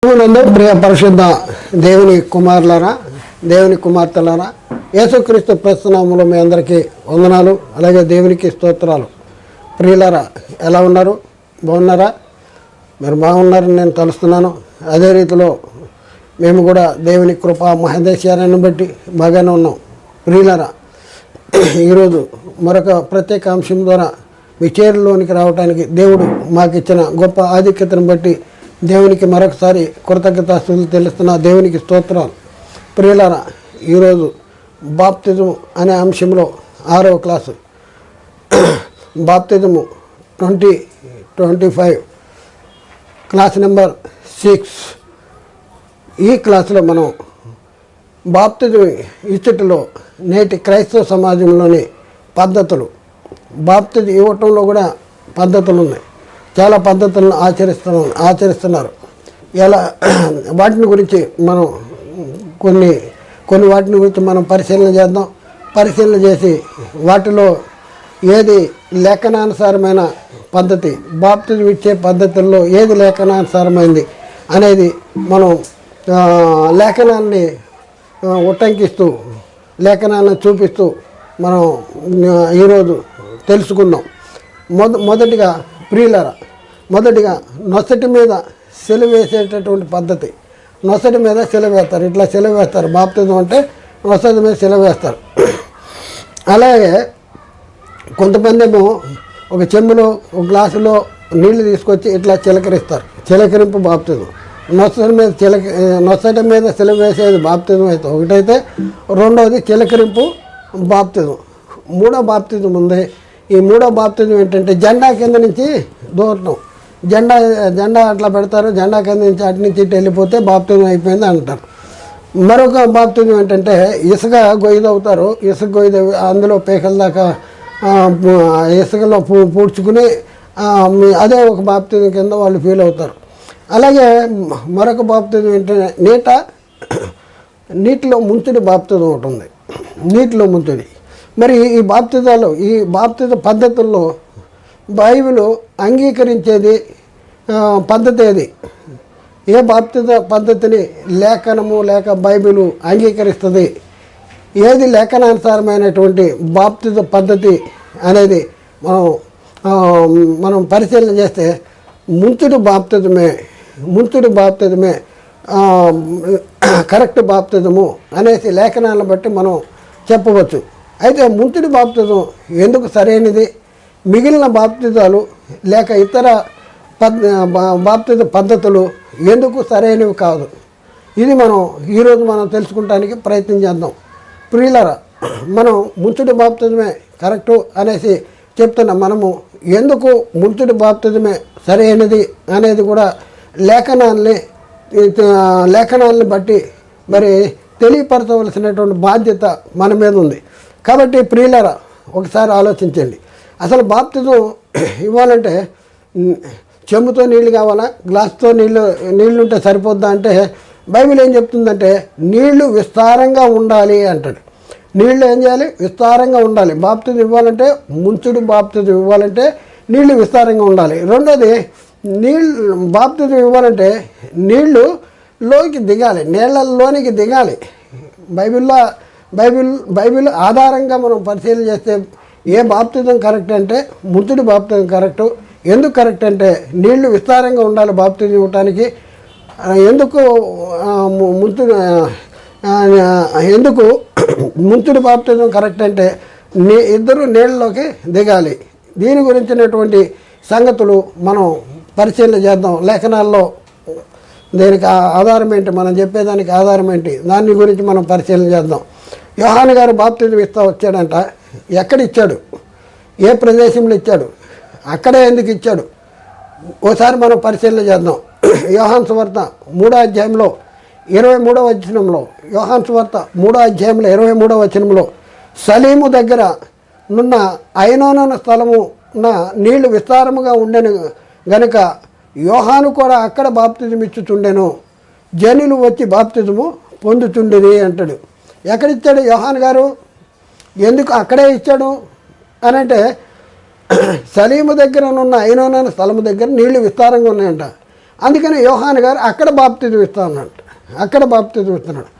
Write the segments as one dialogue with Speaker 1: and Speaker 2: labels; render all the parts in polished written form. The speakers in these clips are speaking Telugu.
Speaker 1: నందు ప్రియ పరిశుద్ధ దేవుని కుమారులారా, దేవుని కుమార్తెలారా, యేసుక్రీస్తు ప్రస్తునామములో మీ అందరికీ వందనాలు, అలాగే దేవునికి స్తోత్రాలు. ప్రియులారా, ఎలా ఉన్నారు? బాగున్నారా? మీరు బాగున్నారని నేను తలుస్తున్నాను. అదే రీతిలో మేము కూడా దేవుని కృపా మహదేశ్యాన్ని బట్టి బాగానే ఉన్నాం. ప్రియులారా, ఈరోజు మరొక ప్రత్యేక అంశం ద్వారా మీ చేరులోనికి రావడానికి దేవుడు మాకు ఇచ్చిన గొప్ప ఆధిక్యతను బట్టి దేవునికి మరొకసారి కృతజ్ఞతాస్తుతులు తెలుస్తున్న దేవునికి స్తోత్రాలు. ప్రియులారా, ఈరోజు బాప్తిజం అనే అంశంలో 6వ క్లాసు బాప్తిజము 2025 క్లాస్ నెంబర్ 6. ఈ క్లాసులో మనం బాప్తిజం ఇచ్చుటలో నేటి క్రైస్తవ సమాజంలోని పద్ధతులు, బాప్తిజం ఇవ్వటంలో కూడా పద్ధతులు ఉన్నాయి. చాలా పద్ధతులను ఆచరిస్తున్నారు. ఎలా వాటిని గురించి మనం కొన్ని వాటిని గురించి మనం పరిశీలన చేద్దాం. పరిశీలన చేసి వాటిలో ఏది లేఖనానుసారమైన పద్ధతి, బాప్తిజం ఇచ్చే పద్ధతుల్లో ఏది లేఖనానుసారమైంది అనేది మనం లేఖనాన్ని ఉటంకిస్తూ, లేఖనాలను చూపిస్తూ మనం ఈరోజు తెలుసుకుందాం. మొదటిగా ప్రియులారా, మొదటిగా నొసటి మీద సెలవు వేసేటటువంటి పద్ధతి. నొసటి మీద సెలవు వేస్తారు, ఇట్లా సెలవు వేస్తారు. బాప్తిజం అంటే నొసటి మీద సెలవు వేస్తారు. అలాగే కొంతమంది ఏమో ఒక చెంబులో, ఒక గ్లాసులో నీళ్లు తీసుకొచ్చి ఇట్లా చిలకరిస్తారు. చిలకరింపు బాప్తిజం. నొసటి మీద సెలవు వేసేది బాప్తిజం అయితే ఒకటైతే, రెండవది చిలకరింపు బాప్తిజం. మూడో బాప్తిజం ఉంది. ఈ మూడో బాప్తిజం ఏంటంటే జెండా కింద నుంచి దూరటం. జెండా అట్లా పెడతారు, జెండా కింద నుంచి అటు నుంచి ఇటు వెళ్ళిపోతే బాప్తిజం అయిపోయింది అంటారు. మరొక బాప్తిజం ఏంటంటే ఇసుక గొయ్యదవుతారు. ఇసుక గొయ్యదవి అందులో పేకల దాకా ఇసుకలో పూడ్చుకుని అదే ఒక బాప్తిజం కింద వాళ్ళు ఫీల్ అవుతారు. అలాగే మరొక బాప్తిజం ఏంటంటే నీటిలో ముంచుడి బాప్తిజం ఒకటి ఉంది. నీటిలో ముంచుడి. మరి ఈ బాప్తిజ పద్ధతుల్లో బైబిల్ అంగీకరించేది పద్ధతి ఏది? ఏ బాప్తిజ పద్ధతిని లేఖనము లేక బైబిల్ అంగీకరిస్తుంది? ఏది లేఖనానుసారమైనటువంటి బాప్తిజ పద్ధతి అనేది మనం పరిశీలన చేస్తే ముంచుడు బాప్తిజమే కరెక్ట్ బాప్తిజము అనేసి లేఖనాలను బట్టి మనం చెప్పవచ్చు. అయితే ముంచుడి బాప్తిజం ఎందుకు సరైనది? మిగిలిన బాప్తిజాలు లేక ఇతర బాప్తిజ పద్ధతులు ఎందుకు సరైనవి కాదు? ఇది ఈరోజు మనం తెలుసుకుంటానికి ప్రయత్నం చేద్దాం. ప్రియులారా, మనం ముంచుడి బాప్తిజమే కరెక్టు అనేసి చెప్తున్నాం. మనము ఎందుకు ముంచుడి బాప్తిజమే సరైనది అనేది కూడా లేఖనాల్ని బట్టి మరి తెలియపరచవలసినటువంటి బాధ్యత మన మీద ఉంది. కాబట్టి ప్రియులారా, ఒకసారి ఆలోచించండి. అసలు బాప్తిజం ఇవ్వాలంటే చెంబుతో నీళ్ళు కావాలా, గ్లాస్తో నీళ్ళు ఉంటే సరిపోద్దా అంటే బైబిల్ ఏం చెప్తుందంటే నీళ్లు విస్తారంగా ఉండాలి అంటాడు. నీళ్ళు ఏం చేయాలి? విస్తారంగా ఉండాలి. బాప్తిజం ఇవ్వాలంటే, ముంచుడు బాప్తిజం ఇవ్వాలంటే నీళ్లు విస్తారంగా ఉండాలి. రెండోది, బాప్తిజం ఇవ్వాలంటే నీళ్ళలోకి దిగాలి, నీళ్ళల్లోనికి దిగాలి. బైబిల్ ఆధారంగా మనం పరిశీలన చేస్తే ఏ బాప్తిజం కరెక్ట్ అంటే ముంచుడి బాప్తిజం కరెక్టు. ఎందుకు కరెక్ట్ అంటే నీళ్లు విస్తారంగా ఉండాలి బాప్తిజం ఇవ్వటానికి. ఎందుకు ముంచుడి బాప్తిజం కరెక్ట్ అంటే ఇద్దరు నీళ్ళలోకి దిగాలి. దీని గురించినటువంటి సంగతులు మనం పరిశీలన చేద్దాం. లేఖనాల్లో దీనికి ఆధారం ఏంటి, మనం చెప్పేదానికి ఆధారం ఏంటి, దాని గురించి మనం పరిశీలన చేద్దాం. యోహాను గారు బాప్తిజం ఇస్తా వచ్చాడంట. ఎక్కడ ఇచ్చాడు? ఏ ప్రదేశంలో ఇచ్చాడు? అక్కడే ఎందుకు ఇచ్చాడు? ఓసారి మనం పరిశీలన చేద్దాం. యోహాను సువార్త 3వ అధ్యాయంలో 23వ వచనంలో, యోహాను సువార్త 3వ అధ్యాయంలో 23వ వచనంలో, సలీము దగ్గర నున్న ఐనోను స్థలమున నీళ్లు విస్తారముగా ఉండెను గనుక యోహాను కూడా అక్కడ బాప్తిజం ఇచ్చుచుండెను, జనులు వచ్చి బాప్తిజము పొందుచుండిరి అంటాడు. ఎక్కడిచ్చాడు యోహాను గారు? ఎందుకు అక్కడే ఇచ్చాడు అని అంటే సలీము దగ్గర ఉన్న ఐనోను స్థలము దగ్గర నీళ్లు విస్తారంగా ఉన్నాయంట. అందుకని యోహాను గారు అక్కడ బాప్తిజం ఇస్తా ఉన్నాడు, అక్కడ బాప్తిజం ఇస్తున్నాడు.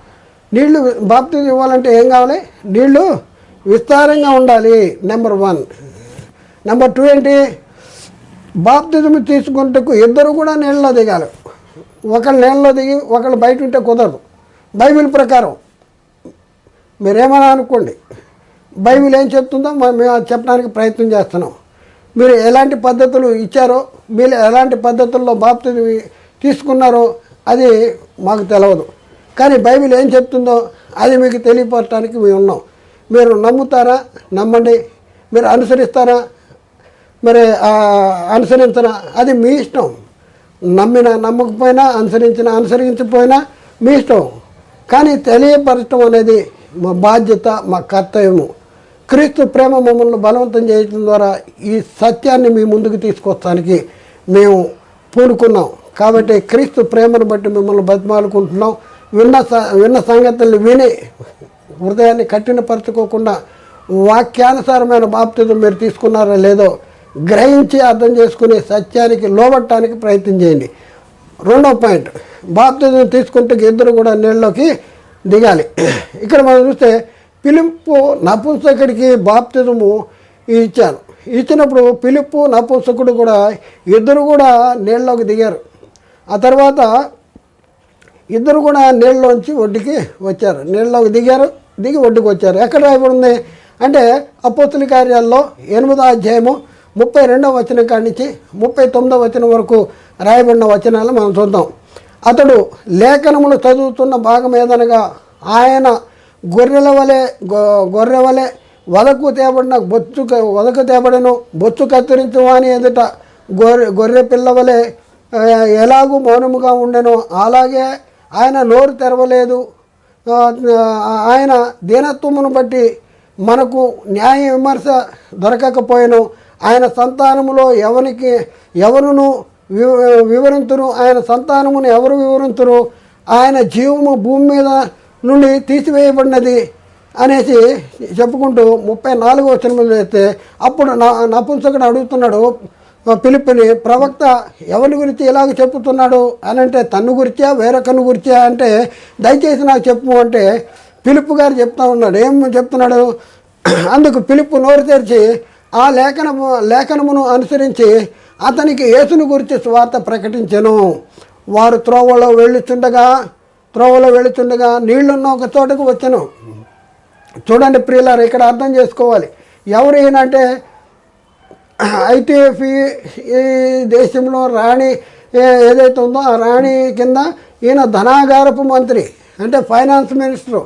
Speaker 1: నీళ్లు బాప్తిజం ఇవ్వాలంటే ఏం కావాలి? నీళ్లు విస్తారంగా ఉండాలి, నెంబర్ 1. నెంబర్ 2 ఏంటి? బాప్తిజం తీసుకుంటూ ఇద్దరు కూడా నీళ్ళలో దిగాలి. ఒకళ్ళు నీళ్ళలో దిగి ఒకళ్ళు బయట ఉంటే కుదరదు. బైబిల్ ప్రకారం మీరేమన్నా అనుకోండి, బైబిల్ ఏం చెప్తుందో మేము చెప్పడానికి ప్రయత్నం చేస్తున్నాం. మీరు ఎలాంటి పద్ధతులు ఇచ్చారో, మీరు ఎలాంటి పద్ధతుల్లో బాప్తిజం తీసుకున్నారో అది మాకు తెలియదు. కానీ బైబిల్ ఏం చెప్తుందో అది మీకు తెలియపరచడానికి మేము ఉన్నాం. మీరు నమ్ముతారా? నమ్మండి. మీరు అనుసరిస్తారా? మరి అనుసరించరా? అది మీ ఇష్టం. నమ్మినా నమ్మకపోయినా, అనుసరించకపోయినా మీ ఇష్టం. కానీ తెలియపరచడం అనేది మా బాధ్యత, మా కర్తవ్యము. క్రీస్తు ప్రేమ మమ్మల్ని బలవంతం చేయడం ద్వారా ఈ సత్యాన్ని మీ ముందుకు తీసుకొస్తానికి మేము పూనుకున్నాం. కాబట్టి క్రీస్తు ప్రేమను బట్టి మిమ్మల్ని బతిమాలుకుంటున్నాం. విన్న సంగతులు విని హృదయాన్ని కఠినపరచుకోకుండా వాక్యానుసారమైన బాప్తిజం మీరు తీసుకున్నారో లేదో గ్రహించి అర్థం చేసుకుని సత్యానికి లోబట్టడానికి ప్రయత్నం చేయండి. 2వ పాయింట్, బాప్తిజం తీసుకుంటే ఇద్దరు కూడా నీళ్ళలోకి దిగాలి. ఇక్కడ మనం చూస్తే ఫిలిప్పు నపుంసకుడికి బాప్తిజము ఇచ్చాను. ఇచ్చినప్పుడు ఫిలిప్పు నపుంసకుడు కూడా ఇద్దరు కూడా నీళ్ళలోకి దిగారు. ఆ తర్వాత ఇద్దరు కూడా నీళ్ళలోంచి ఒడ్డుకి వచ్చారు. నీళ్ళలోకి దిగి ఒడ్డుకు వచ్చారు. ఎక్కడ రాయబడింది అంటే అపోస్తుల కార్యాల్లో 8వ అధ్యాయము 32వ వచనం కాడి నుంచి 39వ వచనం వరకు రాయబడిన వచనాలు మనం చూద్దాం. అతడు లేఖనములు చదువుతున్న భాగం ఏదనగా ఆయన గొర్రె వలె వదకు తేబడను, బొచ్చు కత్తిరించు అని ఎదుట గొర్రె పిల్ల వలె ఎలాగూ మౌనముగా ఉండెను. అలాగే ఆయన నోరు తెరవలేదు. ఆయన దీనత్వమును బట్టి మనకు న్యాయ విమర్శ దొరకకపోయాను. ఆయన సంతానములో ఎవరును వివరింతురు, ఆయన సంతానమును ఎవరు వివరింతురు? ఆయన జీవము భూమి మీద నుండి తీసివేయబడినది అనేసి చెప్పుకుంటూ 34వ వచనం చేస్తే అప్పుడు నపుంసకుడు అడుగుతున్నాడు ఫిలిప్పుని, ప్రవక్త ఎవరి గురించి ఇలాగ చెప్పుతున్నాడు అని అంటే తన్ను గురించా వేరొకరిని గురించా అంటే దయచేసి నాకు చెప్పు అంటే ఫిలిప్పు గారు చెప్తా ఉన్నాడు. ఏం చెప్తున్నాడు? అందుకు ఫిలిప్పు నోరు తెరిచి ఆ లేఖనమును అనుసరించి అతనికి యేసును గురించి స్వార్థ ప్రకటించెను. వారు త్రోవలో వెళుచుండగా నీళ్లున్న ఒక చోటకు వచ్చాను. చూడండి ప్రియులారు, ఇక్కడ అర్థం చేసుకోవాలి. ఎవరు ఈయనంటే ఐటిఎఫ్ ఈ దేశంలో రాణి ఏదైతే ఉందో ఆ రాణి కింద ఈయన ధనాగారపు మంత్రి, అంటే ఫైనాన్స్ మినిస్టరు.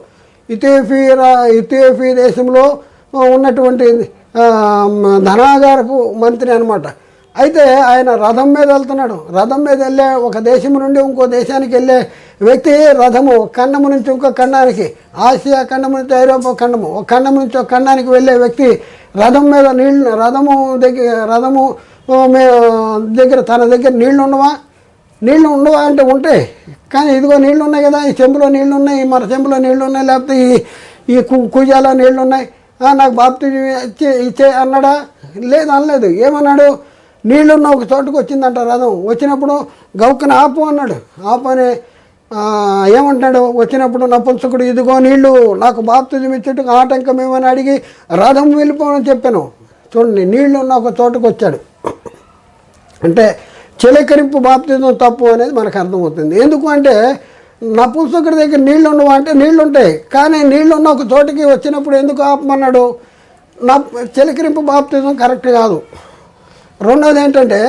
Speaker 1: ఇథియోపియా దేశంలో ఉన్నటువంటి ధనాగారపు మంత్రి అనమాట. అయితే ఆయన రథం మీద వెళ్తున్నాడు. రథం మీద వెళ్ళే ఒక దేశం నుండి ఇంకో దేశానికి వెళ్ళే వ్యక్తి రథము ఒక ఖండము నుంచి ఇంకో ఖండానికి, ఆసియా ఖండము నుంచి ఐరోపా ఖండము, ఒక ఖండం నుంచి ఒక ఖండానికి వెళ్ళే వ్యక్తి రథం మీద రథము దగ్గర తన దగ్గర నీళ్లు ఉండవా అంటే ఉంటాయి. కానీ ఇదిగో నీళ్లు ఉన్నాయి కదా, ఈ చెంబులో నీళ్లు ఉన్నాయి, మర చెంబులో నీళ్లు ఉన్నాయి, లేకపోతే ఈ కుజాలో నీళ్లు ఉన్నాయి, నాకు బాప్తిజం ఇచ్చే అన్నాడా? లేదు, అనలేదు. ఏమన్నాడు? నీళ్లున్న ఒక చోటుకు వచ్చిందంట రథం. వచ్చినప్పుడు గౌక్కన ఆపు అన్నాడు. ఆపు అని ఏమంటాడు? వచ్చినప్పుడు నపుంసకుడు ఇదిగో నీళ్లు, నాకు బాప్తిజం ఇచ్చేట్టుకు ఆటంకం ఏమని అడిగి రథం వెళ్ళిపోమని చెప్పాను. చూడండి, నీళ్లున్న ఒక చోటుకు వచ్చాడు అంటే చిలకరింపు బాప్తిజం తప్పు అనేది మనకు అర్థమవుతుంది. ఎందుకు అంటే నపుంసకుడి దగ్గర నీళ్లు ఉండవు అంటే నీళ్లు ఉంటాయి, కానీ నీళ్లున్న ఒక చోటుకి వచ్చినప్పుడు ఎందుకు ఆపమన్నాడు? చిలకరింపు బాప్తిజం కరెక్ట్ కాదు. రెండోది ఏంటంటే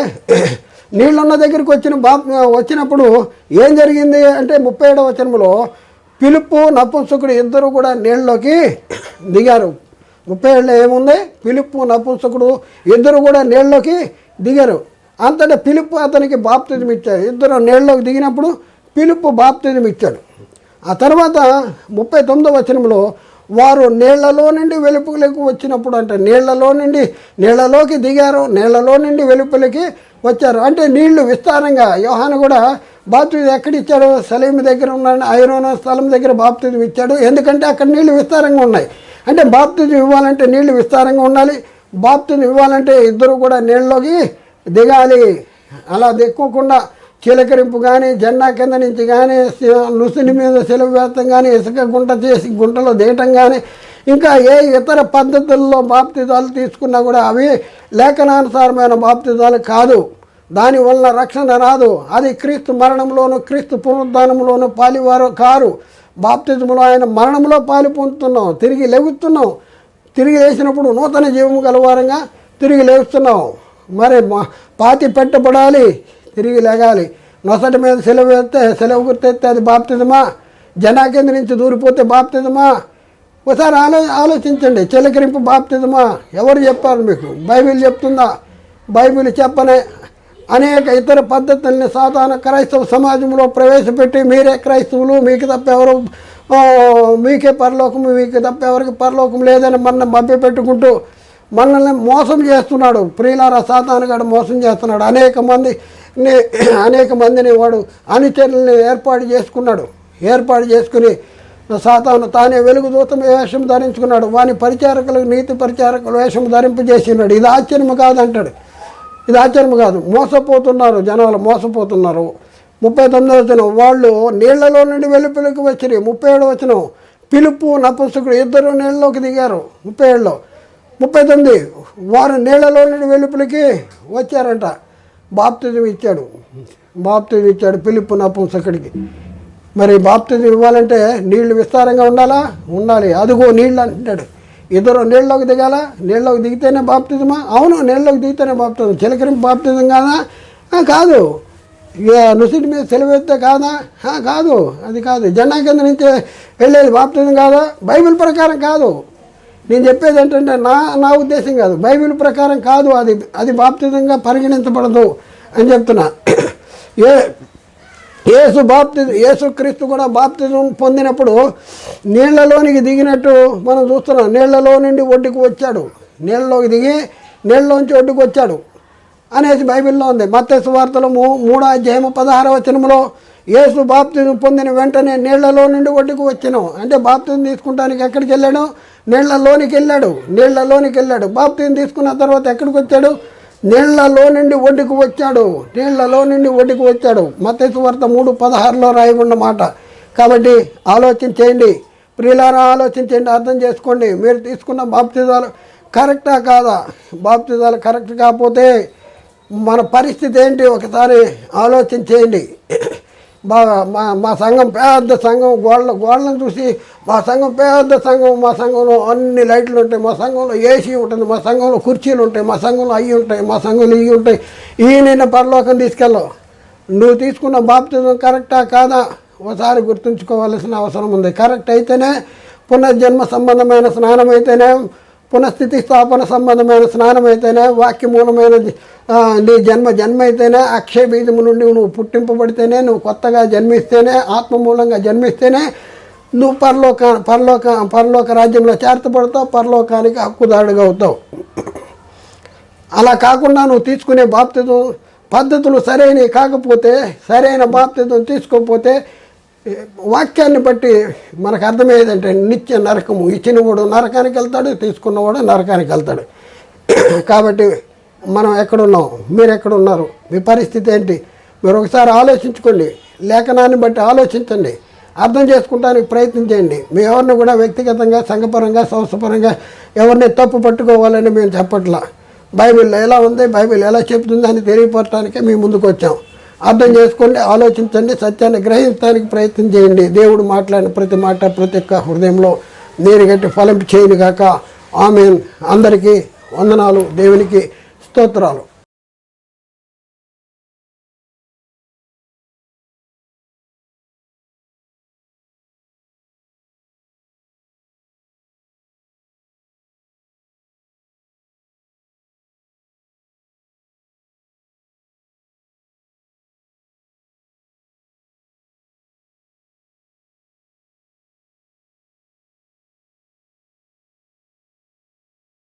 Speaker 1: నీళ్ళున్న దగ్గరికి వచ్చినప్పుడు ఏం జరిగింది అంటే 37వ వచనంలో ఫిలిప్పు నపుంసకుడు ఇద్దరు కూడా నీళ్ళలోకి దిగారు. 37లో ఏముంది? ఫిలిప్పు నపుంసకుడు ఇద్దరు కూడా నీళ్ళలోకి దిగారు. అంతటా ఫిలిప్పు అతనికి బాప్తిజం ఇచ్చాడు. ఇద్దరు నీళ్ళలోకి దిగినప్పుడు ఫిలిప్పు బాప్తిజం ఇచ్చాడు. ఆ తర్వాత 39వ వచనంలో వారు నీళ్లలో నుండి వెలుపలికి వచ్చినప్పుడు అంటే నీళ్లలోకి దిగారు, నీళ్లలో నుండి వెలుపలికి వచ్చారు. అంటే నీళ్లు విస్తారంగా. యోహాను కూడా బాప్తిజం ఎక్కడిచ్చాడు? సలీము దగ్గర ఉన్న ఐరోనా స్థలం దగ్గర బాప్తిజం ఇచ్చాడు. ఎందుకంటే అక్కడ నీళ్లు విస్తారంగా ఉన్నాయి. అంటే బాప్తిజం ఇవ్వాలంటే నీళ్లు విస్తారంగా ఉండాలి. బాప్తిజం ఇవ్వాలంటే ఇద్దరు కూడా నీళ్ళలోకి దిగాలి. అలా దిక్కోకుండా చిలకరింపు కానీ, జెండా కింద నుంచి కానీ, నుసుని మీద సెలవు వేస్తాం కానీ, ఇసుక గుంట చేసి గుంటలో దిగటం కానీ, ఇంకా ఏ ఇతర పద్ధతుల్లో బాప్తిజాలు తీసుకున్నా కూడా అవి లేఖనానుసారమైన బాప్తిజాలు కాదు. దానివల్ల రక్షణ రాదు. అది క్రీస్తు మరణంలోను క్రీస్తు పునరుద్ధానంలోను పాలివారు కారు. బాప్తిజంలో ఆయన మరణంలో పాలు పొందుతున్నాం, తిరిగి లేగుతున్నాం. తిరిగి లేచినప్పుడు నూతన జీవము గలవారంగా తిరిగి లేస్తున్నాం. మరి పాతి పెట్టబడాలి, తిరిగి లేగాలి. నొసటి మీద సెలవు వేస్తే, సెలవు గుర్తెత్తే అది బాప్తిజమా? జనా కింద నుంచి దూరిపోతే బాప్తిజమా? ఒకసారి ఆలోచించండి. చిలకరింపు బాప్తిజమా? ఎవరు చెప్పారు మీకు? బైబిల్ చెప్తుందా? బైబిల్ చెప్పనే అనేక ఇతర పద్ధతుల్ని సాధారణ క్రైస్తవ సమాజంలో ప్రవేశపెట్టి మీరే క్రైస్తవులు, మీకు తప్ప ఎవరు, మీకే పరలోకం, మీకు తప్ప ఎవరికి పరలోకం లేదని మన మభ్యపెట్టుకుంటూ మనల్ని మోసం చేస్తున్నాడు. ప్రియులారా, సాతానుగాడు మోసం చేస్తున్నాడు. అనేక మందిని వాడు అనుచరుల్ని ఏర్పాటు చేసుకుని సాతాను తానే వెలుగుదూతం వేషం ధరించుకున్నాడు. వాని పరిచారకులకు నీతి పరిచారకుల వేషం ధరింపజేసినాడు. ఇది ఆశ్చర్యం కాదంటాడు. ఇది ఆశ్చర్యం కాదు. మోసపోతున్నారు జనాలు, మోసపోతున్నారు. 39వ వచనం, వాళ్ళు నీళ్లలో నుండి వెలుపలికి వచ్చిరి. 37వ వచనం, పిలుపు నపుంసకుడు ఇద్దరు నీళ్ళలోకి దిగారు. 37లో 39, వారు నీళ్లలో నుండి వెలుపలికి వచ్చారంట. బాప్తిజం ఇచ్చాడు పిలుపు నపుంసకుడికి. మరి బాప్తిజం ఇవ్వాలంటే నీళ్లు విస్తారంగా ఉండాలి. అదిగో నీళ్ళు అంటాడు. ఇద్దరు నీళ్ళలోకి దిగాల, నీళ్ళలోకి దిగితేనే బాప్తిజమా? అవును, నీళ్ళలోకి దిగితేనే బాప్తిజం. చిలకరింపు బాప్తిజం కాదా? కాదు. ఇక నుసిటి మీద సెలవెత్తే కాదా? కాదు, అది కాదు. జెండా కింద నుంచి వెళ్ళేది బాప్తిజం కాదా? బైబిల్ ప్రకారం కాదు. నేను చెప్పేది ఏంటంటే నా ఉద్దేశం కాదు, బైబిల్ ప్రకారం కాదు. అది బాప్తిజంగా పరిగణించబడదు అని చెప్తున్నా. యేసుక్రీస్తు కూడా బాప్తిజం పొందినప్పుడు నీళ్లలోనికి దిగినట్టు మనం చూస్తున్నాం. నీళ్లలో నుండి ఒడ్డుకు వచ్చాడు, నీళ్ళలోకి దిగి నీళ్ళలోంచి ఒడ్డుకు వచ్చాడు అనేసి బైబిల్లో ఉంది. మత్తయి సువార్తలో 3వ అధ్యాయం 16వ వచనంలో యేసు బాప్తిజం పొందిన వెంటనే నీళ్లలో నుండి ఒడ్డుకు వచ్చినాం అంటే బాప్తిజం తీసుకుంటానికి ఎక్కడికి వెళ్ళాడు? నీళ్లలోనికి వెళ్ళాడు. బాప్తిజం తీసుకున్న తర్వాత ఎక్కడికి వచ్చాడు? నీళ్లలో నుండి ఒడ్డుకు వచ్చాడు. మత్తయి సువార్త 3:16లో రాయబడిన మాట. కాబట్టి ఆలోచన చేయండి ప్రియులారా, ఆలోచించండి, అర్థం చేసుకోండి. మీరు తీసుకున్న బాప్తిజాలు కరెక్టా కాదా? బాప్తిజాలు కరెక్ట్ కాకపోతే మన పరిస్థితి ఏంటి ఒకసారి ఆలోచన చేయండి. మా సంఘం పెద్ద సంఘం, గోడలను చూసి మా సంఘం పెద్ద సంఘం, మా సంఘంలో అన్ని లైట్లు ఉంటాయి, మా సంఘంలో ఏసీ ఉంటుంది, మా సంఘంలో కుర్చీలు ఉంటాయి, మా సంఘంలో అవి ఉంటాయి, మా సంఘంలో ఇవి ఉంటాయి, నిన్న పరలోకం తీసుకెళ్ళవు. నువ్వు తీసుకున్న బాప్తిజం కరెక్టా కాదా ఒకసారి గుర్తుంచుకోవాల్సిన అవసరం ఉంది. కరెక్ట్ అయితేనే, పునర్జన్మ సంబంధమైన స్నానం అయితేనే, పునఃస్థితి స్థాపన సంబంధమైన స్నానం అయితేనే, వాక్యమూలమైన నీ జన్మ అయితేనే, అక్షయ బీజము నుండి నువ్వు పుట్టింపబడితేనే, నువ్వు కొత్తగా జన్మిస్తేనే, ఆత్మ మూలంగా జన్మిస్తేనే నువ్వు పరలోక రాజ్యంలో చేర్చబడతావు, పరలోకానికి హక్కుదారుడుగా అవుతావు. అలా కాకుండా నువ్వు తీసుకునే బాప్తిజం పద్ధతులు సరైనవి కాకపోతే, సరైన బాప్తిజం తీసుకోకపోతే వాక్యాన్ని బట్టి మనకు అర్థమయ్యేదంటే నిత్య నరకము. ఇచ్చినవాడు నరకానికి వెళ్తాడు, తీసుకున్నవాడు నరకానికి వెళ్తాడు. కాబట్టి మనం ఎక్కడున్నాం, మీరు ఎక్కడున్నారు, మీ పరిస్థితి ఏంటి? మీరు ఒకసారి ఆలోచించుకోండి. లేఖనాన్ని బట్టి ఆలోచించండి, అర్థం చేసుకుంటానికి ప్రయత్నం చేయండి. మీ ఎవరిని కూడా వ్యక్తిగతంగా, సంఘపరంగా, సంస్థపరంగా ఎవరిని తప్పు పట్టుకోవాలని మేము చెప్పట్లా. బైబిల్ ఎలా ఉంది, బైబిల్ ఎలా చెప్తుంది అని తెలియపరచడానికే మేము ముందుకు వచ్చాం. అర్థం చేసుకోండి, ఆలోచించండి, సత్యాన్ని గ్రహించడానికి ప్రయత్నం చేయండి. దేవుడు మాట్లాడిన ప్రతి మాట ప్రతి ఒక్క హృదయంలో నీరుగట్టి ఫలింపు చేయను గాక. ఆమేన్. అందరికీ వందనాలు, దేవునికి స్తోత్రాలు.